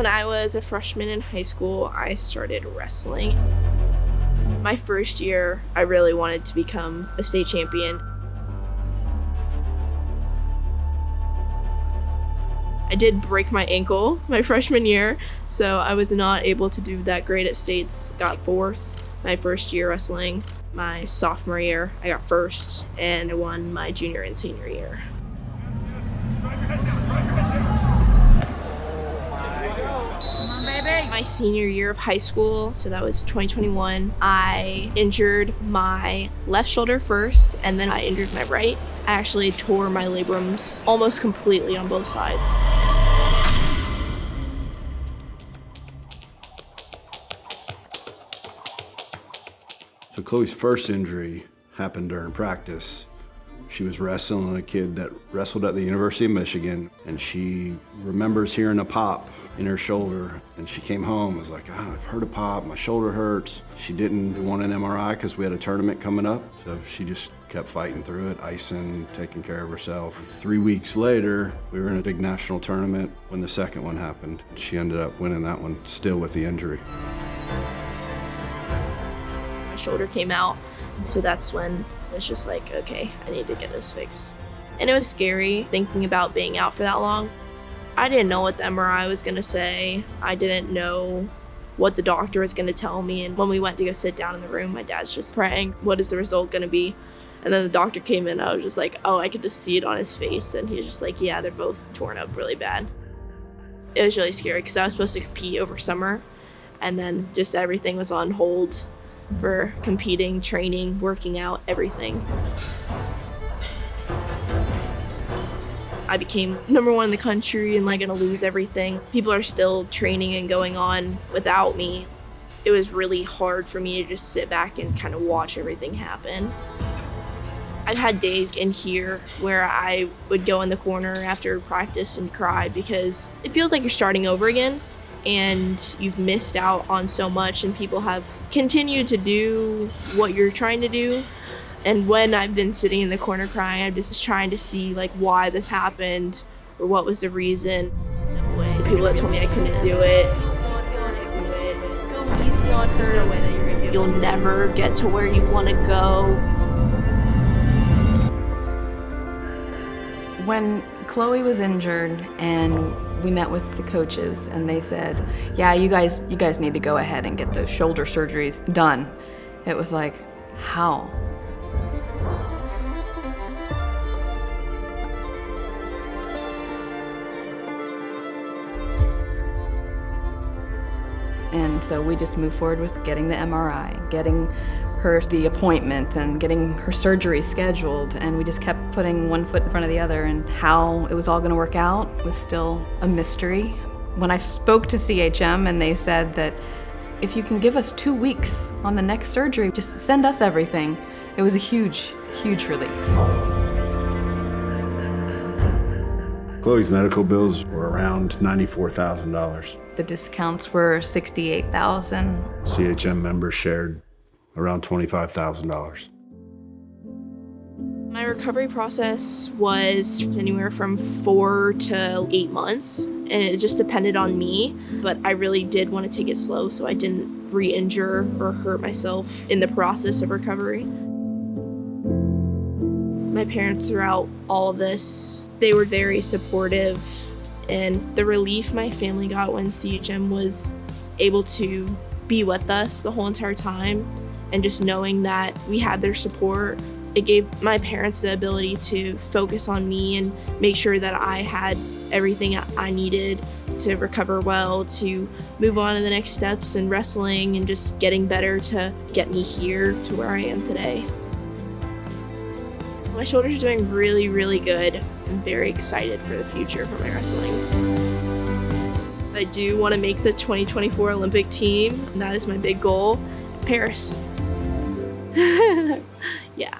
When I was a freshman in high school, I started wrestling. My first year, I really wanted to become a state champion. I did break my ankle my freshman year, so I was not able to do that great at states. Got fourth my first year wrestling. My sophomore year, I got first, and I won my junior and senior year. My senior year of high school, so that was 2021, I injured my left shoulder first, and then I injured my right. I actually tore my labrums almost completely on both sides. So Chloe's first injury happened during practice. She was wrestling a kid that wrestled at the University of Michigan, and she remembers hearing a pop in her shoulder, and she came home and was like, I've heard a pop, my shoulder hurts. She didn't want an MRI because we had a tournament coming up, so she just kept fighting through it, icing, taking care of herself. 3 weeks later, we were in a big national tournament when the second one happened. She ended up winning that one, still with the injury. My shoulder came out, so that's when it was just like, okay, I need to get this fixed. And it was scary thinking about being out for that long. I didn't know what the MRI was gonna say. I didn't know what the doctor was gonna tell me. And when we went to go sit down in the room, my dad's just praying, what is the result gonna be? And then the doctor came in, I was just like, oh, I could just see it on his face. And he was just like, yeah, they're both torn up really bad. It was really scary because I was supposed to compete over summer, and then just everything was on hold for competing, training, working out, everything. I became #1 in the country and like gonna lose everything. People are still training and going on without me. It was really hard for me to just sit back and kind of watch everything happen. I've had days in here where I would go in the corner after practice and cry because it feels like you're starting over again and you've missed out on so much, and people have continued to do what you're trying to do. And when I've been sitting in the corner crying, I'm just trying to see like why this happened or what was the reason. The people that told me I couldn't do it. Go easy on her. There's no way that you're gonna do it. You'll never get to where you want to go. When Chloe was injured and we met with the coaches and they said, yeah, you guys need to go ahead and get those shoulder surgeries done. It was like, how? And so we just moved forward with getting the MRI, getting her the appointment, and getting her surgery scheduled. And we just kept putting one foot in front of the other, and how it was all gonna work out was still a mystery. When I spoke to CHM and they said that if you can give us 2 weeks on the next surgery, just send us everything, it was a huge, huge relief. Chloe's medical bills were around $94,000. The discounts were $68,000. CHM members shared around $25,000. My recovery process was anywhere from 4 to 8 months, and it just depended on me, but I really did want to take it slow so I didn't re-injure or hurt myself in the process of recovery. My parents throughout all of this, they were very supportive, and the relief my family got when CHM was able to be with us the whole entire time, and just knowing that we had their support, it gave my parents the ability to focus on me and make sure that I had everything I needed to recover well, to move on to the next steps in wrestling and just getting better to get me here to where I am today. My shoulder's doing really, really good. I'm very excited for the future for my wrestling. I do want to make the 2024 Olympic team, and that is my big goal. Paris. Yeah.